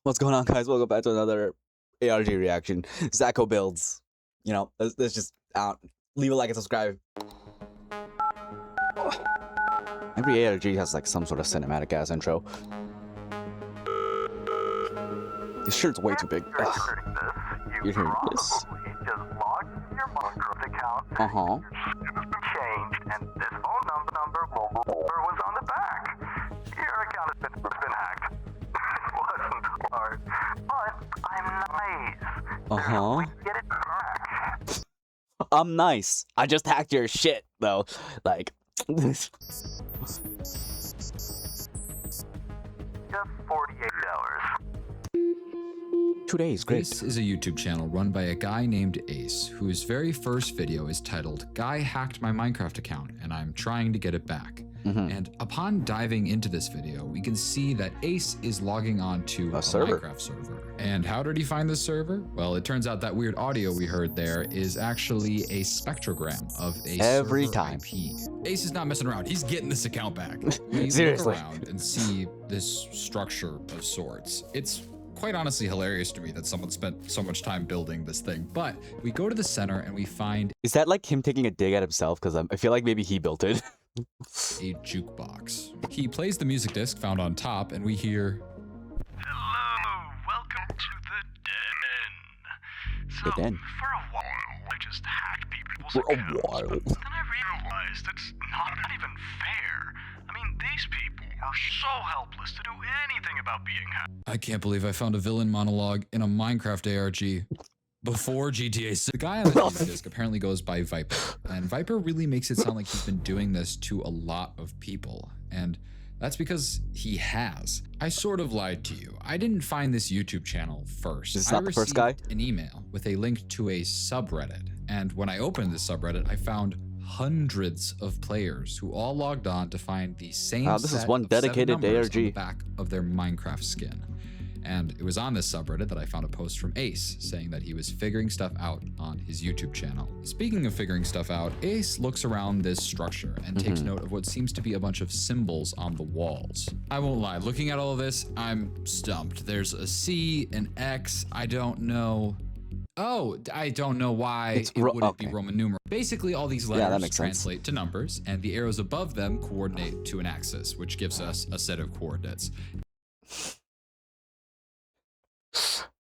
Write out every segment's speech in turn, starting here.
What's going on, guys? Welcome back to another ARG reaction. Zacho builds. You know, let's just leave a like and subscribe. Every ARG has like some sort of cinematic ass intro. This shirt's way too big. You're hearing this? Uh-huh. Changed, and this phone number was on the back. Your account has been hacked. It wasn't hard, but I'm nice. Uh-huh. Get it back. I'm nice. I just hacked your shit, though. Like, Just 48 hours. 2 days, great. This is a YouTube channel run by a guy named Ace, whose very first video is titled "Guy Hacked My Minecraft Account and I'm Trying to Get It Back." And upon diving into this video, we can see that Ace is logging on to a Minecraft server. And how did he find this server? Well, it turns out that weird audio we heard there is actually a spectrogram of a Every server time. IP. Ace is not messing around. He's getting this account back. We Seriously. look around and see this structure of sorts. It's quite honestly hilarious to me that someone spent so much time building this thing. But we go to the center and we find Is that like him taking a dig at himself? Because I feel like maybe he built it. a jukebox. He plays the music disc found on top and we hear, Hello, welcome to the den. So, The den. for a while, I just hacked people's For a accounts, while. but then I realized it's not even fair. I mean, these people are so helpless to do anything about being hacked. I can't believe I found a villain monologue in a Minecraft ARG before GTA 6. The guy on the music disc apparently goes by Viper, and Viper really makes it sound like he's been doing this to a lot of people, and that's because he has. I sort of lied to you. I didn't find this YouTube channel first. Is this not the first guy? An email with a link to a subreddit, and when I opened this subreddit, I found hundreds of players who all logged on to find the same This is set one of 7 dedicated numbers ARG. on the back of their Minecraft skin. And it was on this subreddit that I found a post from Ace saying that he was figuring stuff out on his YouTube channel. Speaking of figuring stuff out, Ace looks around this structure and takes note of what seems to be a bunch of symbols on the walls. I won't lie, looking at all of this, I'm stumped. There's a C, an X, I don't know. Oh, I don't know why it wouldn't be Roman numeral. Basically, all these letters translate to numbers, and the arrows above them coordinate to an axis, which gives us a set of coordinates.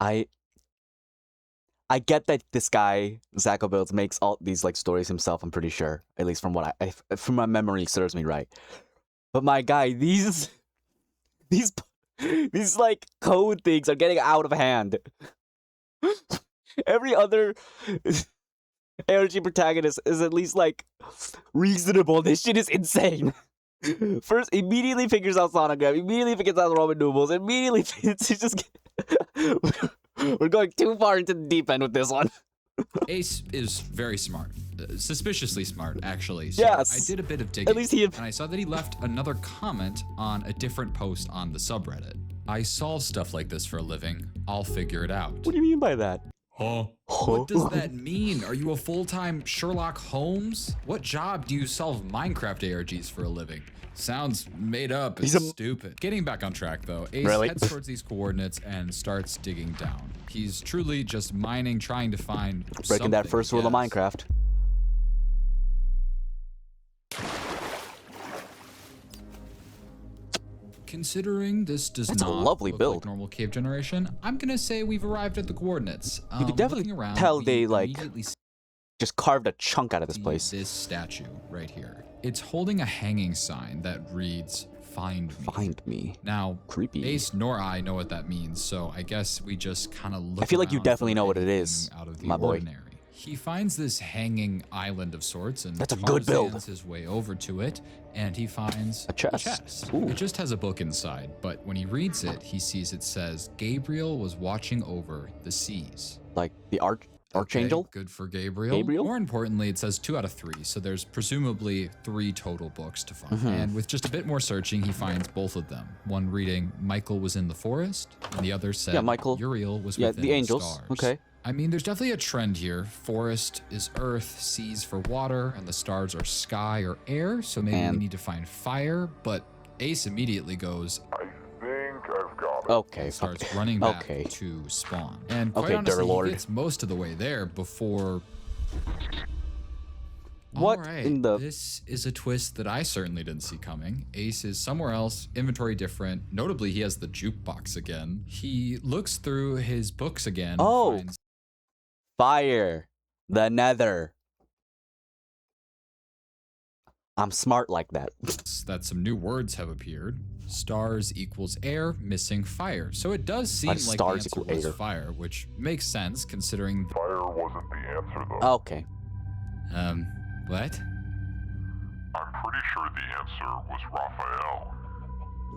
I get that this guy Zacho builds makes all these like stories himself. I'm pretty sure, at least from what from my memory serves me right. But my guy, these like code things are getting out of hand. Every other ARG protagonist is at least like reasonable. This shit is insane. First, immediately figures out sonogram. Immediately figures out Roman numerals. Immediately, it's just. We're going too far into the deep end with this one. Ace is very smart. Suspiciously smart, actually. So Yes. I did a bit of digging, At least he. and I saw that he left another comment on a different post on the subreddit. I solve stuff like this for a living. I'll figure it out. What do you mean by that? Huh? What does that mean? Are you a full-time Sherlock Holmes? What job do you solve Minecraft ARGs for a living? Sounds made up and stupid. Getting back on track though, Ace heads towards these coordinates and starts digging down. He's truly just mining, trying to find Breaking that first rule of Minecraft. Considering this does That's a not lovely look build. like normal cave generation, I'm gonna say we've arrived at the coordinates. You can definitely looking around, tell we they like immediately see just carved a chunk out of this place. this statue right here. It's holding a hanging sign that reads, "Find me." Find me. Now, Creepy. Ace nor I know what that means, so I guess we just kind of look I feel like you around definitely for know what it anything is, out of the my boy. ordinary. He finds this hanging island of sorts and That's a good build. Tarzans his way over to it, and he finds A chest. Ooh. It just has a book inside, but when he reads it, he sees it says, "Gabriel was watching over the seas." Like the Archangel? Okay, good for Gabriel. More importantly, it says 2 out of 3, so there's presumably 3 total books to find. And with just a bit more searching, he finds both of them. One reading, "Michael was in the forest," and the other said, Michael. "Uriel was Yeah, within the angels. stars." Okay. I mean, there's definitely a trend here. Forest is earth, seas for water, and the stars are sky or air, so maybe we need to find fire, but Ace immediately goes, I think I've got Okay. and starts running back Okay. to spawn. And quite Okay, honestly, Durlord. he gets most of the way there before... What Alright, in the... this is a twist that I certainly didn't see coming. Ace is somewhere else, inventory different. Notably, he has the jukebox again. He looks through his books again. Oh. Finds Fire. The nether. I'm smart like that. that some new words have appeared. Stars equals air, missing fire. So it does seem Why like does the stars answer equal was air? fire, which makes sense considering... Fire wasn't the answer, though. Okay. What? I'm pretty sure the answer was Raphael.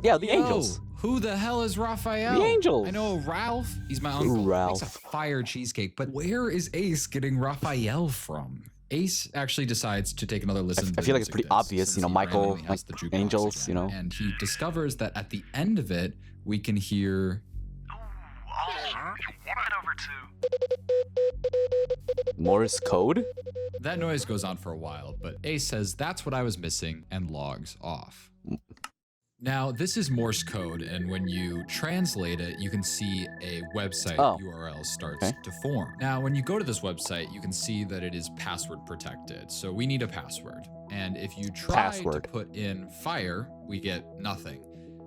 Yeah, the Yo, angels. Who the hell is Raphael? The angels. I know Ralph. He's my uncle. Ralph. Makes a fire cheesecake. But where is Ace getting Raphael from? Ace actually decides to take another listen. to I the feel like it's music pretty disc, obvious, since you know, he Michael, randomly has the jukebox angels, again. you know. And he discovers that at the end of it, we can hear... Morse code? That noise goes on for a while, but Ace says that's what I was missing and logs off. Now, this is Morse code, and when you translate it, you can see a website URL starts to form. Now, when you go to this website, you can see that it is password protected, so we need a password. And if you try to put in fire, we get nothing.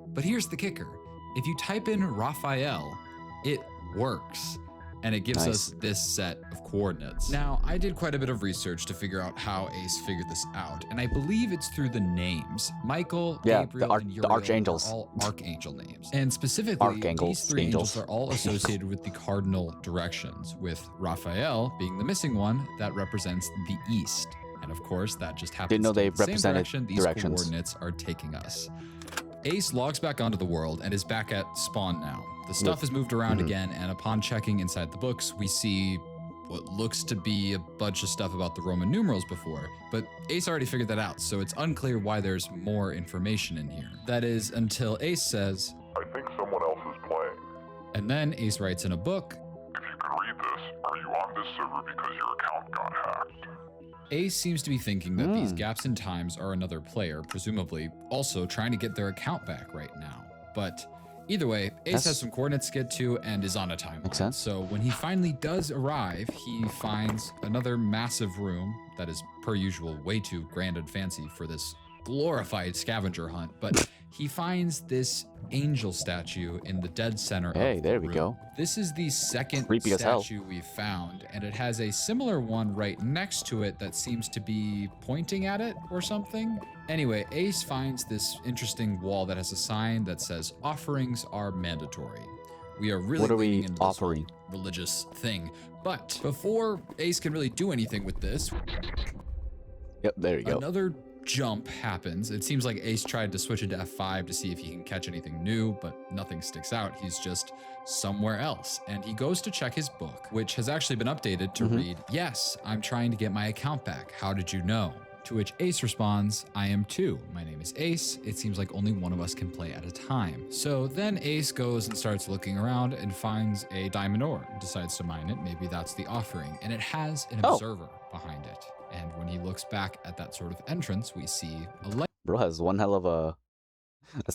But here's the kicker. If you type in Raphael, it works. And it gives us this set of coordinates. Now, I did quite a bit of research to figure out how Ace figured this out, and I believe it's through the names. Michael, Gabriel, and Uriel the archangels are all archangel names. And specifically, these three angels are all associated with the cardinal directions, with Raphael being the missing one that represents the east. And of course, that just happens Didn't know to they be the same represented direction these directions. coordinates are taking us. Ace logs back onto the world and is back at spawn now. The stuff is moved around again, and upon checking inside the books, we see what looks to be a bunch of stuff about the Roman numerals before, but Ace already figured that out, so it's unclear why there's more information in here. That is until Ace says, I think someone else is playing. and then Ace writes in a book, If you could read this, are you on this server because your account got hacked? Ace seems to be thinking that these gaps in times are another player, presumably also trying to get their account back right now. But either way, Ace has some coordinates to get to and is on a timeline. Makes sense. So when he finally does arrive, he finds another massive room that is, per usual, way too grand and fancy for this glorified scavenger hunt. But he finds this angel statue in the dead center of the There we room. go. This is the second Creepy as hell. statue we've found, and it has a similar one right next to it that seems to be pointing at it or something. Anyway, Ace finds this interesting wall that has a sign that says offerings are mandatory. We are really What are leaning we into offering? this whole religious thing. But before Ace can really do anything with this, Yep, there you go. another jump happens. It seems like Ace tried to switch into F5 to see if he can catch anything new, but nothing sticks out. He's just somewhere else. And he goes to check his book, which has actually been updated to read, yes, I'm trying to get my account back. How did you know? To which Ace responds, I am too. My name is Ace. It seems like only one of us can play at a time. So then Ace goes and starts looking around and finds a diamond ore, decides to mine it. Maybe that's the offering. And it has an observer behind it. And when he looks back at that sort of entrance, we see a light Bro has one hell of a...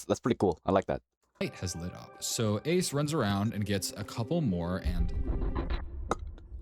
That's pretty cool. I like that. has lit up. So Ace runs around and gets a couple more and...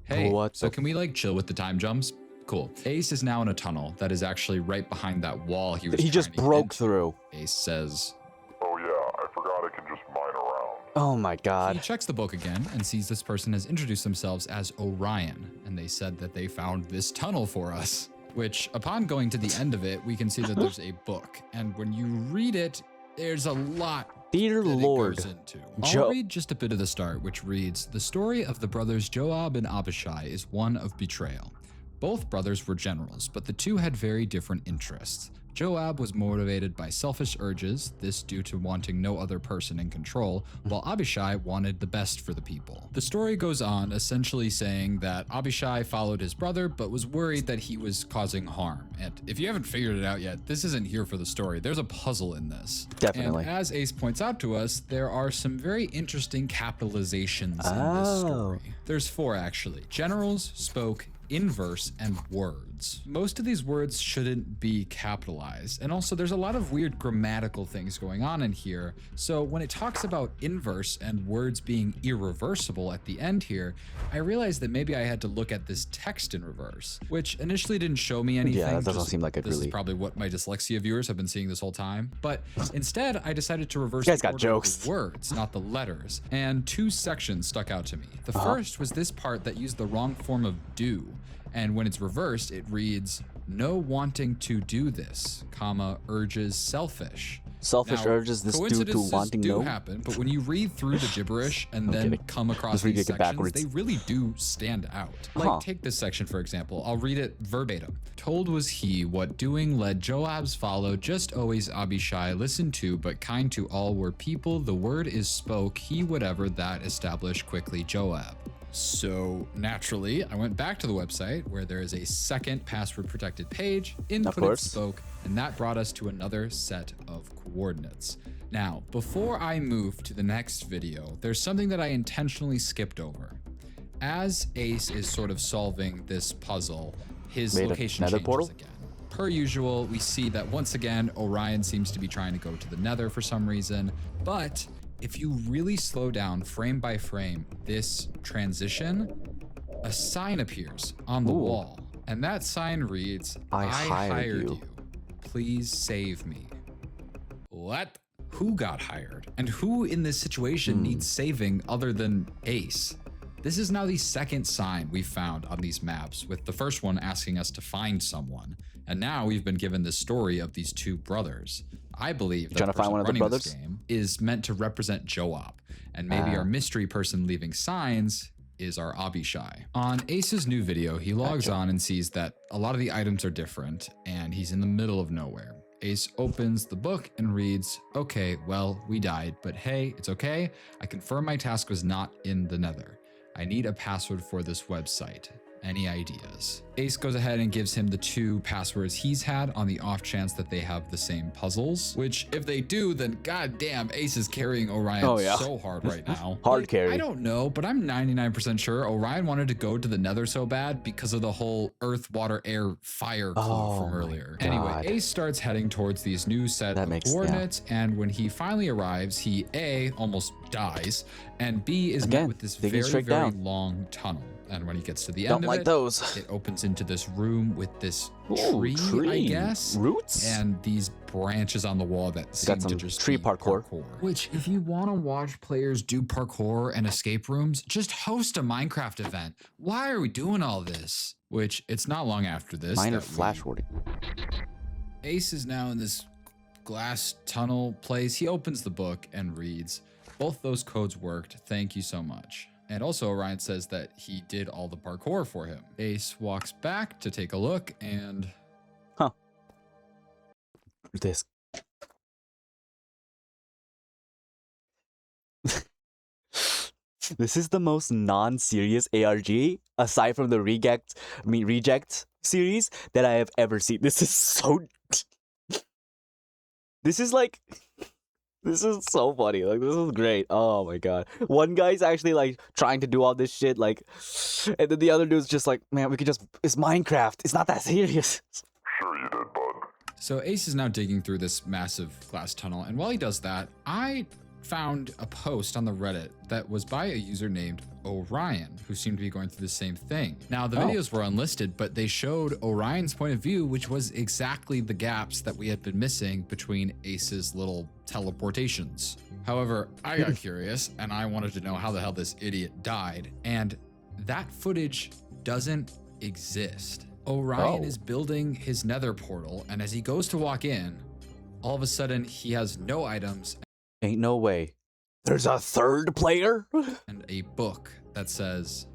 Hey, What so the- can we like chill with the time jumps? Cool. Ace is now in a tunnel that is actually right behind that wall he was He just trying to get broke into. through. Ace says... Oh yeah, I forgot I can just mine around. Oh my He god. checks the book again and sees this person has introduced themselves as Orion, and they said that they found this tunnel for us. Which, upon going to the end of it, we can see that there's a book, and when you read it, there's a lot Dear that Lord. it goes into. Jo- I'll read just a bit of the start, which reads, the story of the brothers Joab and Abishai is one of betrayal. Both brothers were generals, but the two had very different interests. Joab was motivated by selfish urges, this due to wanting no other person in control, while Abishai wanted the best for the people. The story goes on essentially saying that Abishai followed his brother, but was worried that he was causing harm. And if you haven't figured it out yet, this isn't here for the story. There's a puzzle in this. Definitely. And as Ace points out to us, there are some very interesting capitalizations in this story. There's 4 actually. Generals, spoke, inverse, and words. words. Most of these words shouldn't be capitalized, and also there's a lot of weird grammatical things going on in here. So when it talks about inverse and words being irreversible at the end here, I realized that maybe I had to look at this text in reverse, which initially didn't show me anything. Yeah, that doesn't seem like it This really. is probably what my dyslexia viewers have been seeing this whole time. But instead, I decided to reverse You guys the got order of jokes. the words, not the letters. And two sections stuck out to me. The first was this part that used the wrong form of do. And when it's reversed, it reads, no wanting to do this, comma, urges selfish. Selfish Now, urges this due to coincidences wanting do no. happen, but when you read through the gibberish and then kidding. come across Let's read these it sections, backwards. they really do stand out. Like, take this section for example. I'll read it verbatim. Told was he what doing led Joab's follow, just always Abishai listened to, but kind to all were people. The word is spoke, he whatever that established quickly Joab. So naturally, I went back to the website where there is a second password protected page, input course. spoke, and that brought us to another set of coordinates. Now, before I move to the next video, there's something that I intentionally skipped over. As Ace is sort of solving this puzzle, his Made location another changes portal? again. Per usual, we see that once again, Orion seems to be trying to go to the Nether for some reason, but if you really slow down frame by frame this transition, a sign appears on the wall, and that sign reads, I hired you. Please save me. What? Who got hired? And who in this situation needs saving other than Ace? This is now the second sign we've found on these maps, with the first one asking us to find someone. And now we've been given the story of these two brothers. I believe that Trying the to find person one of the running this brothers? game is meant to represent Joab. And maybe our mystery person leaving signs is our Abishai. On Ace's new video, he logs on and sees that a lot of the items are different, and he's in the middle of nowhere. Ace opens the book and reads, okay, well, we died, but hey, it's okay. I confirm my task was not in the Nether. I need a password for this website. Any ideas? Ace goes ahead and gives him the two passwords he's had on the off chance that they have the same puzzles, which if they do, then goddamn, Ace is carrying Orion so hard right now. Hard carry. I don't know, but I'm 99% sure Orion wanted to go to the Nether so bad because of the whole earth, water, air, fire clue from earlier. Anyway, Ace starts heading towards these new set of coordinates, and when he finally arrives, he A, almost dies, and B, is met with this very, very long tunnel. And when he gets to the end of it, it opens into this room with this tree, I guess. Roots? And these branches on the wall that seem to just tree be parkour. Which, if you want to watch players do parkour and escape rooms, just host a Minecraft event. Why are we doing all this? Which, it's not long after this. Minor flash warding. Ace is now in this glass tunnel place. He opens the book and reads, both those codes worked. Thank you so much. And also Orion says that he did all the parkour for him. Ace walks back to take a look and... This. This is the most non-serious ARG, aside from the reject series, that I have ever seen. This is so... This is like... This is so funny. Like, this is great. Oh my god. One guy's actually like trying to do all this shit, like, and then the other dude's just like, man, we could just, it's Minecraft. It's not that serious. Sure you did, bud. So Ace is now digging through this massive glass tunnel, and while he does that, I found a post on the Reddit that was by a user named Orion, who seemed to be going through the same thing. Now, the videos were unlisted, but they showed Orion's point of view, which was exactly the gaps that we had been missing between Ace's little teleportations. However, I got curious, and I wanted to know how the hell this idiot died, and that footage doesn't exist. Orion is building his nether portal, and as he goes to walk in, all of a sudden he has no items. Ain't no way. There's a third player? And a book that says,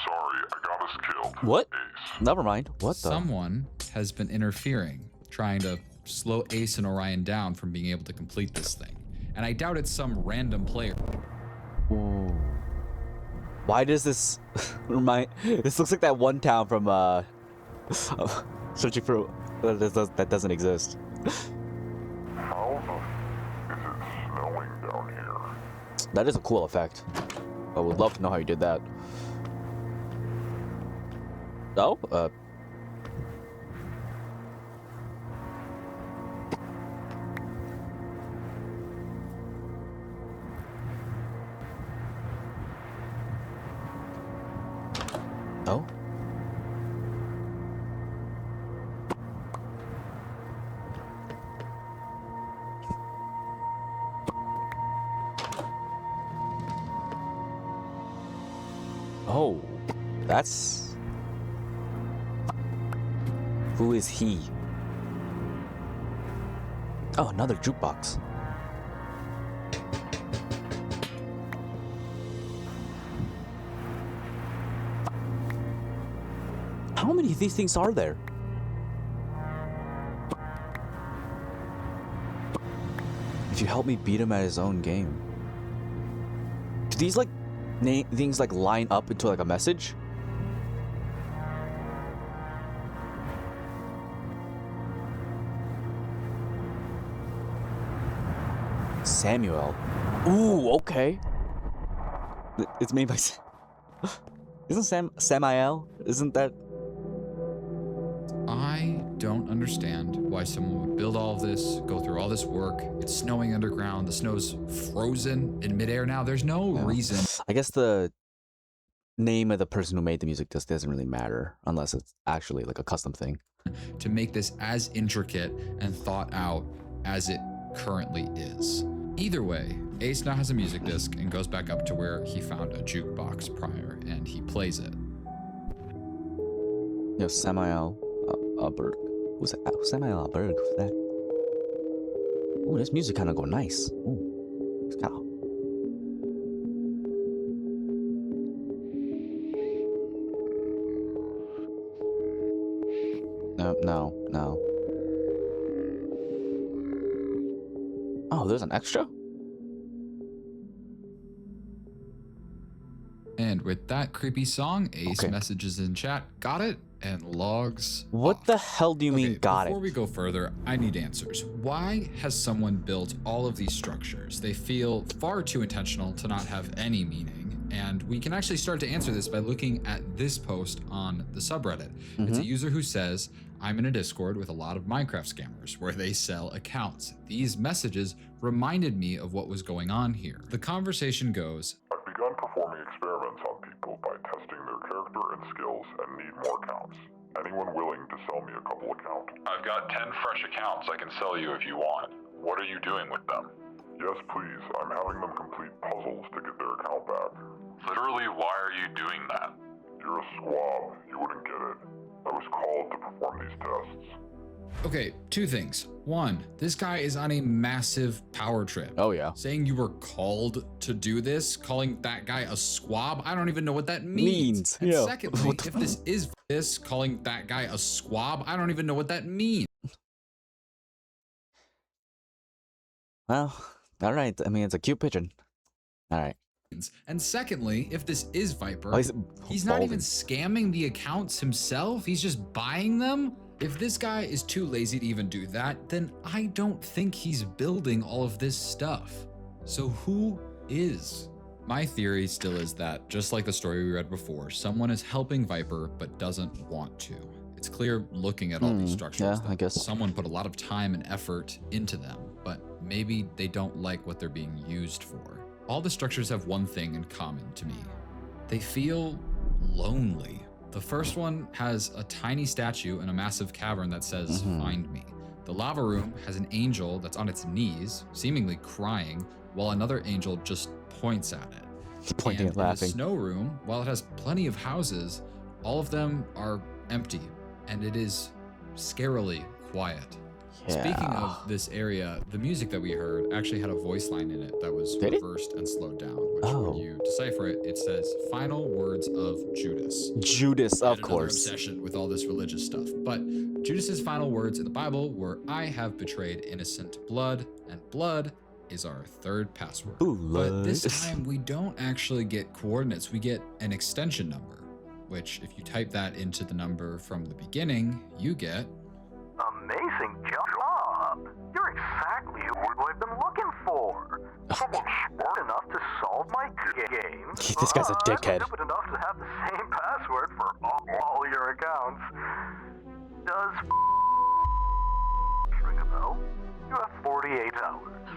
Sorry, I got us killed. What? Ace. Never mind. What the? someone has been interfering, trying to slow Ace and Orion down from being able to complete this thing. And I doubt it's some random player. Ooh. Why does this remind... This looks like that one town from, searching for... that doesn't exist. How the is it snowing down here? That is a cool effect. I would love to know how you did that. Oh, Oh? Oh, that's... Who is he? Oh, another jukebox. How many of these things are there? If you help me beat him at his own game. Do these like things like line up into like a message? Samuel. Ooh, okay. It's made by Isn't Samael? Isn't that... I don't understand why someone would build all of this, go through all this work. It's snowing underground. The snow's frozen in midair now. There's no reason. I guess the name of the person who made the music just doesn't really matter unless it's actually like a custom thing. To make this as intricate and thought out as it currently is. Either way, Ace now has a music disc and goes back up to where he found a jukebox prior, and he plays it. Yo, Samael Berg. Who's that? Samael Berg. Who's that? Ooh, this music kind of go nice. Ooh, it's kind of... No. Oh, there's an extra? And with that creepy song, Ace messages in chat, got it, and logs What off. the hell do you mean got it? Before we go further, I need answers. Why has someone built all of these structures? They feel far too intentional to not have any meaning. And we can actually start to answer this by looking at this post on the subreddit. It's a user who says, I'm in a Discord with a lot of Minecraft scammers where they sell accounts. These messages reminded me of what was going on here. The conversation goes, I've begun performing experiments on people by testing their character and skills and need more accounts. Anyone willing to sell me a couple accounts? I've got 10 fresh accounts I can sell you if you want. What are you doing with them? Yes, please. I'm having them complete puzzles to get their account back. Literally, why are you doing that? You're a squab. You wouldn't get it. I was called to perform these tests. okay, two things. One, this guy is on a massive power trip. Oh, yeah. Saying you were called to do this, calling that guy a squab, I don't even know what that means. And yeah. secondly, if this is this, calling that guy a squab, I don't even know what that means. Well, all right. I mean, it's a cute pigeon. All right. And secondly, if this is Viper, Oh, he's not even scamming the accounts himself. He's just buying them. If this guy is too lazy to even do that, then I don't think he's building all of this stuff. So who is? My theory still is that, just like the story we read before, someone is helping Viper but doesn't want to. It's clear looking at all these structures yeah, that I guess. someone put a lot of time and effort into them, but maybe they don't like what they're being used for. All the structures have one thing in common to me. They feel lonely. The first one has a tiny statue in a massive cavern that says, "Find me." The lava room has an angel that's on its knees, seemingly crying, while another angel just points at it. Pointing And and laughing. in the snow room, while it has plenty of houses, all of them are empty, and it is scarily quiet. Speaking of this area, the music that we heard actually had a voice line in it that was Did it? reversed and slowed down, which Oh. when you decipher it, it says final words of Judas. Judas, I of had another course. obsession with all this religious stuff, but Judas's final words in the Bible were, "I have betrayed innocent blood," and blood is our third password. But this time we don't actually get coordinates, we get an extension number, which if you type that into the number from the beginning, you get Amazing job! You're exactly what I've been looking for. Someone smart enough to solve my game. This guy's a dickhead. Stupid enough to have the same password for all your accounts. Does ring a bell? You have 48 hours.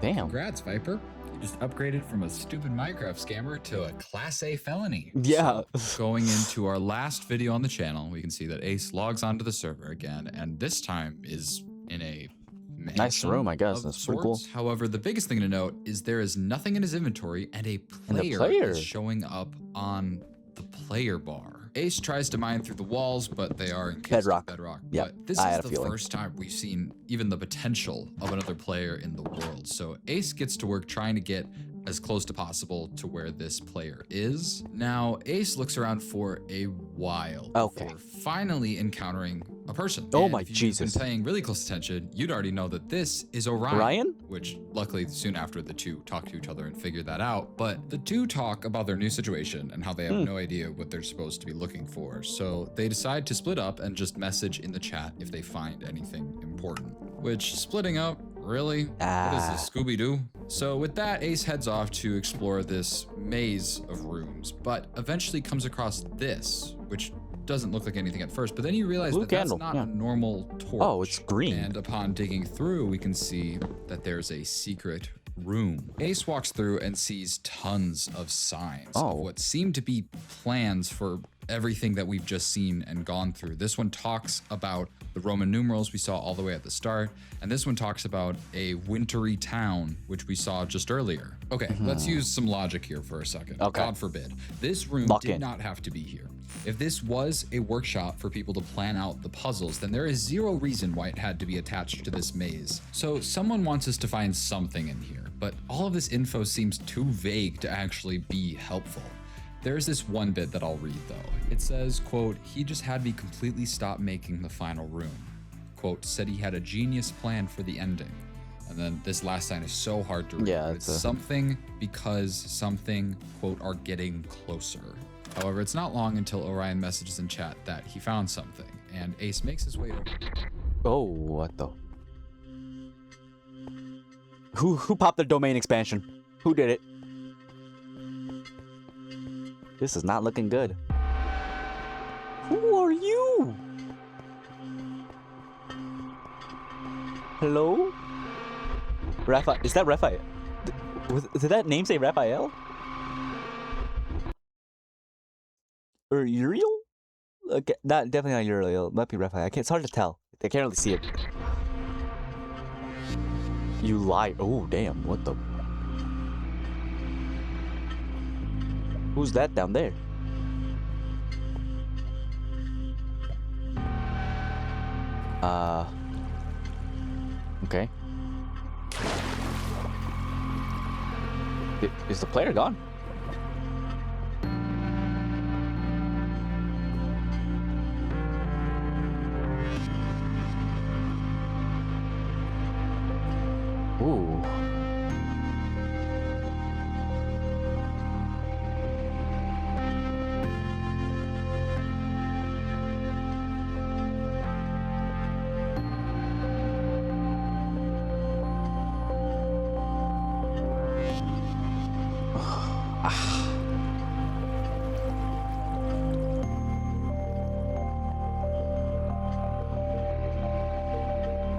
Damn. Congrats, Viper. You just upgraded from a stupid Minecraft scammer to a Class A felony. Yeah. So, going into our last video on the channel, we can see that Ace logs onto the server again, and this time is in a Nice mansion room, I guess. of That's pretty cool. sorts. However, the biggest thing to note is there is nothing in his inventory, and a And the player, player. is showing up on the player bar. Ace tries to mine through the walls, but they are encased in bedrock. Yeah, But this I is had a the feeling. first time we've seen even the potential of another player in the world. So Ace gets to work trying to get as close to possible to where this player is. Now, Ace looks around for a while before finally encountering a person. Oh And my if you've Jesus. been paying really close attention, you'd already know that this is Orion. Orion? Which luckily soon after the two talk to each other and figure that out. But the two talk about their new situation and how they have no idea what they're supposed to be looking for. So they decide to split up and just message in the chat if they find anything important. Which, splitting up, really? What is this, Scooby-Doo? So with that, Ace heads off to explore this maze of rooms, but eventually comes across this, which doesn't look like anything at first, but then you realize Blue that candle, that's not yeah. a normal torch. Oh, it's green. And upon digging through, we can see that there's a secret room. Ace walks through and sees tons of signs of what seem to be plans for everything that we've just seen and gone through. This one talks about the Roman numerals we saw all the way at the start, and this one talks about a wintry town, which we saw just earlier. Okay, let's use some logic here for a second. Okay. God forbid. This room Lock did in. not have to be here. If this was a workshop for people to plan out the puzzles, then there is zero reason why it had to be attached to this maze. So someone wants us to find something in here, but all of this info seems too vague to actually be helpful. There's this one bit that I'll read though. It says, quote, "He just had me completely stop making the final room." Quote, "Said he had a genius plan for the ending." And then this last line is so hard to read. Yeah, but it's it's something because something, quote, "are getting closer." However, it's not long until Orion messages in chat that he found something, and Ace makes his way over. Oh, what the? Who popped the domain expansion? Who did it? This is not looking good. Who are you? Hello? Raphael? Is that Raphael? Did that name say Raphael? Or Uriel? Okay, not definitely not Uriel. Might be Raphael. It's hard to tell. I can't really see it. You lie. Oh, damn. What the? Who's that down there? Okay. Is the player gone? Ooh.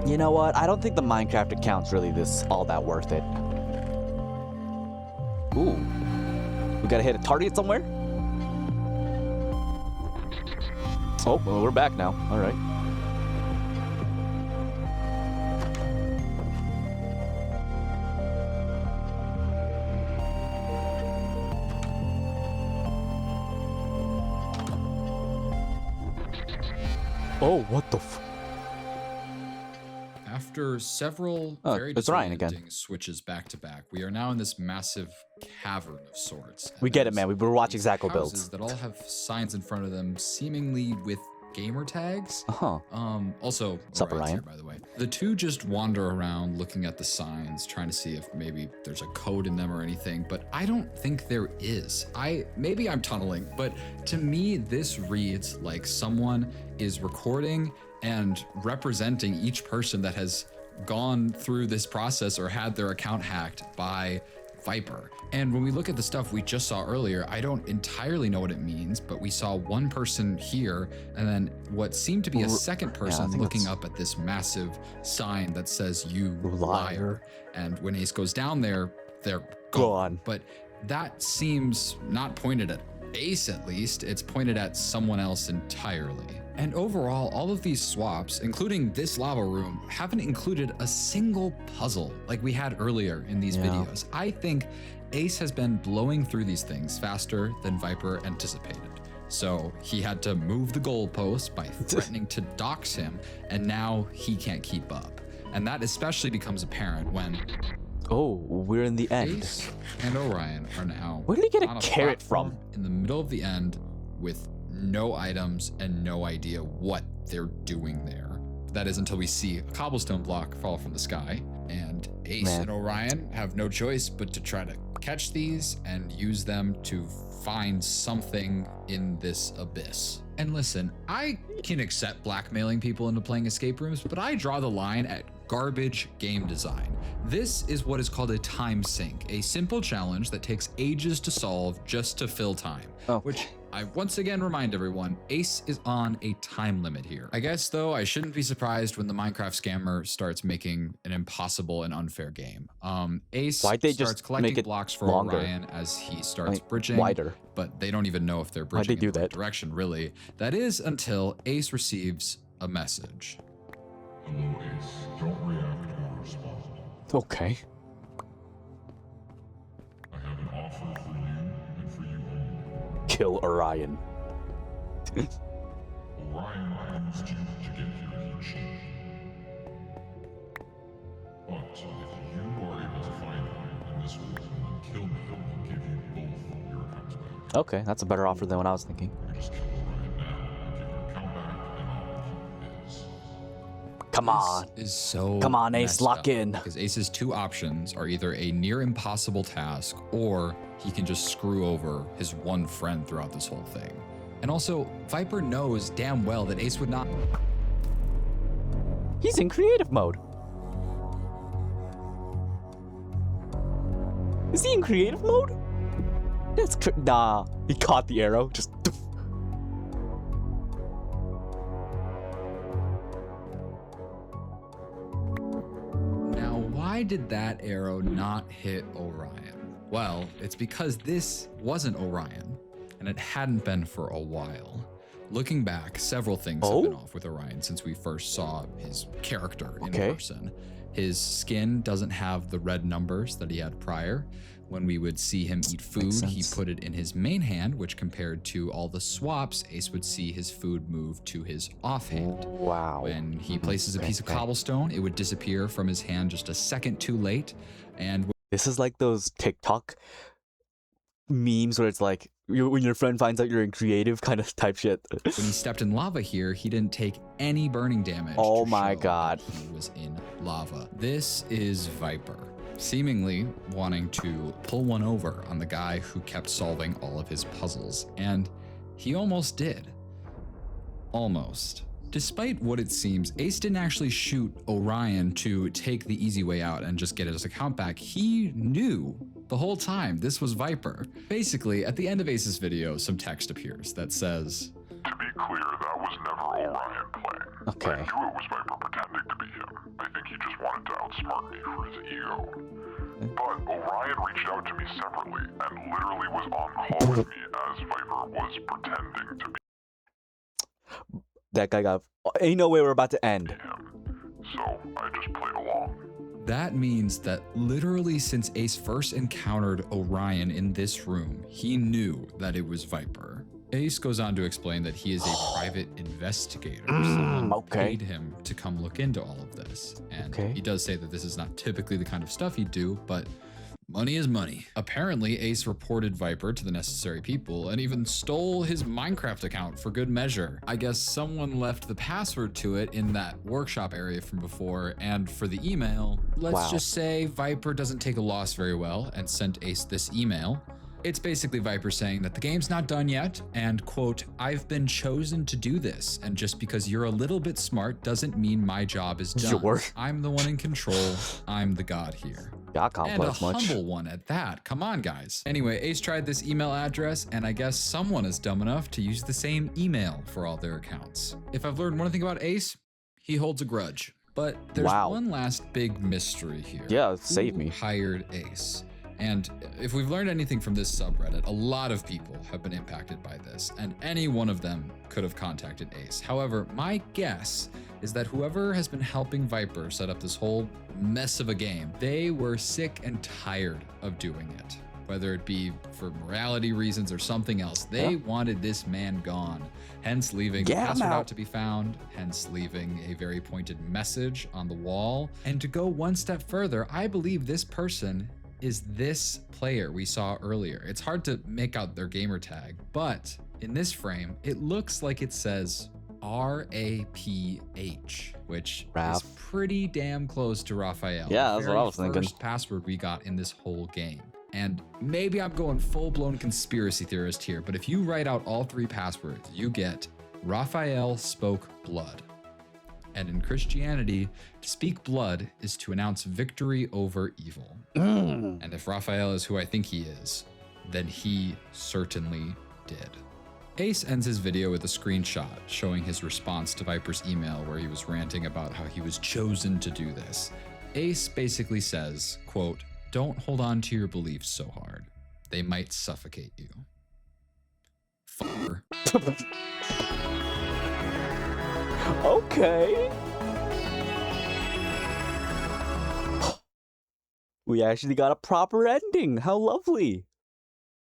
You know what? I don't think the Minecraft account's really all that worth it. Ooh. We gotta hit a target somewhere? Oh, well, we're back now. Alright. Oh, what the f- After several Oh, very it's Ryan again. disorienting switches back to back, we are now in this massive cavern of sorts. And We get it, there's man. We were watching these Zacko houses builds. that all have signs in front of them, seemingly with gamer tags. Uh-huh. Also, What's up, Orion's Orion? here, by the way. The two just wander around looking at the signs, trying to see if maybe there's a code in them or anything, but I don't think there is. Maybe I'm tunneling, but to me, this reads like someone is recording and representing each person that has gone through this process or had their account hacked by Viper. And when we look at the stuff we just saw earlier, I don't entirely know what it means, but we saw one person here and then what seemed to be a second person think looking that's- up at this massive sign that says "You Liar." liar." And when Ace goes down there, they're Gone. But that seems not pointed at Ace, at least. It's pointed at someone else entirely. And overall, all of these swaps, including this lava room, haven't included a single puzzle like we had earlier in these videos. I think Ace has been blowing through these things faster than Viper anticipated. So he had to move the goalpost by threatening to dox him, and now he can't keep up. And that especially becomes apparent when Oh, we're in the end. Ace and Orion are now Where did he get on a carrot platform from? in the middle of the end with no items and no idea what they're doing there. That is until we see a cobblestone block fall from the sky, and Ace and Orion have no choice but to try to catch these and use them to find something in this abyss. And listen, I can accept blackmailing people into playing escape rooms, but I draw the line at garbage game design. This is what is called a time sink, a simple challenge that takes ages to solve just to fill time, which I once again remind everyone, Ace is on a time limit here. I guess though, I shouldn't be surprised when the Minecraft scammer starts making an impossible and unfair game. Ace starts collecting blocks for Orion as he starts bridging, but they don't even know if they're bridging in the right direction, really. That is until Ace receives a message. Hello, Ace. Don't react or respond. Okay. I have an offer for you and for you only. Kill Orion. Orion used you to get here, he cheated. But if you are able to find him in this world and then kill me, I'll give you both your accounts back. Okay, that's a better offer than what I was thinking. You can just kill Orion now and get your account back, and I'll keep his. Come on. This is so Come on, Ace, messed lock up, in. Because Ace's two options are either a near impossible task, or he can just screw over his one friend throughout this whole thing. And also, Viper knows damn well that Ace would not. He's in creative mode. Is he in creative mode? That's nah. He caught the arrow. Just. Now, why did that arrow not hit Orion? Well, it's because this wasn't Orion, and it hadn't been for a while. Looking back, several things have been off with Orion since we first saw his character in person. His skin doesn't have the red numbers that he had prior. When we would see him eat food, he put it in his main hand, which compared to all the swaps, Ace would see his food move to his offhand. Wow. When he places a piece of cobblestone, it would disappear from his hand just a second too late. And this is like those TikTok memes where it's like, when your friend finds out you're in creative kind of type shit. when he stepped in lava here, he didn't take any burning damage. Oh to my show god. that he was in lava. This is Viper, seemingly wanting to pull one over on the guy who kept solving all of his puzzles. And he almost did. Almost. Despite what it seems, Ace didn't actually shoot Orion to take the easy way out and just get his account back. He knew the whole time this was Viper. Basically, at the end of Ace's video, some text appears that says, To be clear, that was never Orion playing. Okay. I knew it was Viper pretending to be him. I think he just wanted to outsmart me for his ego. But Orion reached out to me separately and literally was on call with me as Viper was pretending to be That guy got. Ain't no way we're about to end. him. So I just played along. that means that literally since Ace first encountered Orion in this room, he knew that it was Viper. Ace goes on to explain that he is a private investigator. Someone paid him to come look into all of this. And he does say that this is not typically the kind of stuff he'd do, but money is money. Apparently, Ace reported Viper to the necessary people and even stole his Minecraft account for good measure. I guess someone left the password to it in that workshop area from before, and for the email, let's just say Viper doesn't take a loss very well and sent Ace this email. It's basically Viper saying that the game's not done yet, and quote, "I've been chosen to do this, and just because you're a little bit smart doesn't mean my job is done. I'm the one in control. I'm the god here." And a humble one at that. Come on, guys. Anyway, Ace tried this email address, and I guess someone is dumb enough to use the same email for all their accounts. If I've learned one thing about Ace, he holds a grudge. But there's one last big mystery here. Save me. Who hired Ace? And if we've learned anything from this subreddit, a lot of people have been impacted by this, and any one of them could have contacted Ace. However, my guess is that whoever has been helping Viper set up this whole mess of a game, they were sick and tired of doing it. Whether it be for morality reasons or something else, they wanted this man gone. Hence leaving the password out to be found, hence leaving a very pointed message on the wall. And to go one step further, I believe this person is this player we saw earlier. It's hard to make out their gamer tag, but in this frame, it looks like it says RAPH, which is pretty damn close to Raphael. Yeah, that's what I was thinking. First password we got in this whole game. And maybe I'm going full-blown conspiracy theorist here, but if you write out all 3 passwords, you get Raphael spoke blood. And in Christianity, to speak blood is to announce victory over evil. And if Raphael is who I think he is, then he certainly did. Ace ends his video with a screenshot showing his response to Viper's email where he was ranting about how he was chosen to do this. Ace basically says, quote, "Don't hold on to your beliefs so hard. They might suffocate you." Fucker. Okay. We actually got a proper ending. How lovely.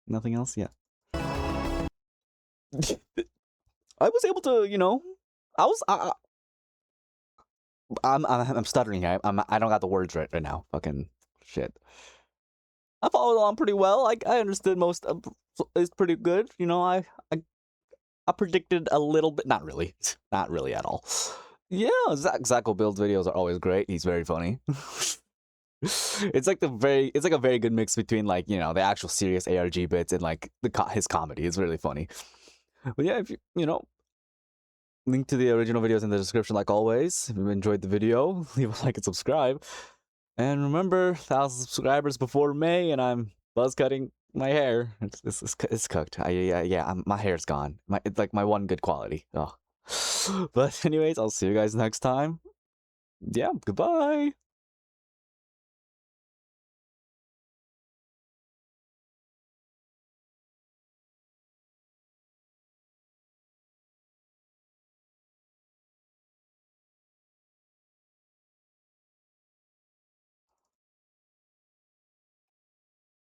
Nothing else yet. I was able to, you know, I'm stuttering here. I don't got the words right now. Fucking shit. I followed along pretty well. I understood most of it's pretty good. You know, I predicted a little bit. Not really at all. Yeah, Zacho Build's videos are always great. He's very funny. It's like a very good mix between, like, you know, the actual serious ARG bits and like his comedy. It's really funny. But yeah, if you know, link to the original videos in the description like always. If you enjoyed the video, leave a like and subscribe. And remember, 1,000 subscribers before May, and I'm buzz cutting my hair. It's cooked. My hair's gone. It's like my one good quality. Oh. But anyways, I'll see you guys next time. Yeah, goodbye.